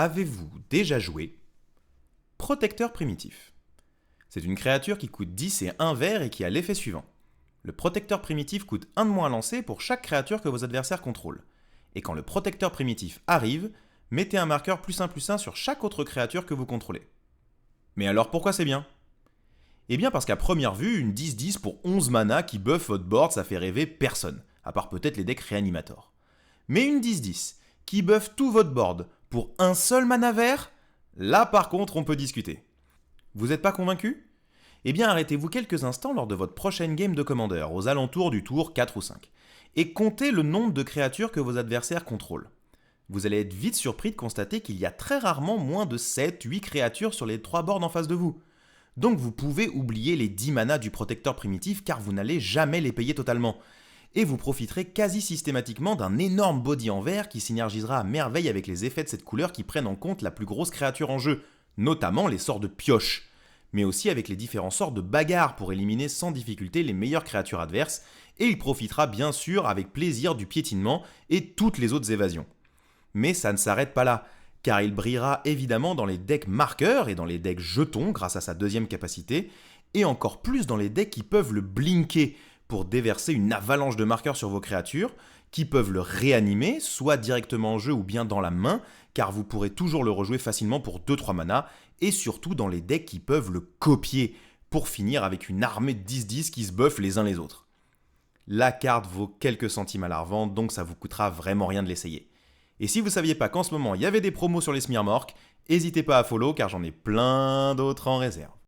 Avez-vous déjà joué Protecteur primitif? C'est une créature qui coûte 10 et 1 vert et qui a l'effet suivant. Le protecteur primitif coûte 1 de moins à lancer pour chaque créature que vos adversaires contrôlent. Et quand le protecteur primitif arrive, mettez un marqueur +1/+1 sur chaque autre créature que vous contrôlez. Mais alors pourquoi c'est bien? Eh bien parce qu'à première vue, une 10-10 pour 11 mana qui buff votre board, ça fait rêver personne, à part peut-être les decks Reanimator. Mais une 10-10 qui buff tout votre board pour un seul mana vert, là par contre on peut discuter. Vous n'êtes pas convaincu? Eh bien arrêtez-vous quelques instants lors de votre prochaine game de Commander, aux alentours du tour 4 ou 5, et comptez le nombre de créatures que vos adversaires contrôlent. Vous allez être vite surpris de constater qu'il y a très rarement moins de 7-8 créatures sur les 3 boards en face de vous. Donc vous pouvez oublier les 10 manas du protecteur primitif car vous n'allez jamais les payer totalement. Et vous profiterez quasi systématiquement d'un énorme body en vert qui synergisera à merveille avec les effets de cette couleur qui prennent en compte la plus grosse créature en jeu, notamment les sorts de pioche, mais aussi avec les différents sorts de bagarre pour éliminer sans difficulté les meilleures créatures adverses, et il profitera bien sûr avec plaisir du piétinement et toutes les autres évasions. Mais ça ne s'arrête pas là, car il brillera évidemment dans les decks marqueurs et dans les decks jetons grâce à sa deuxième capacité, et encore plus dans les decks qui peuvent le blinker pour déverser une avalanche de marqueurs sur vos créatures, qui peuvent le réanimer, soit directement en jeu ou bien dans la main, car vous pourrez toujours le rejouer facilement pour 2-3 mana, et surtout dans les decks qui peuvent le copier, pour finir avec une armée de 10-10 qui se buffent les uns les autres. La carte vaut quelques centimes à la revente, donc ça vous coûtera vraiment rien de l'essayer. Et si vous ne saviez pas qu'en ce moment il y avait des promos sur les Smirmorques, n'hésitez pas à follow car j'en ai plein d'autres en réserve.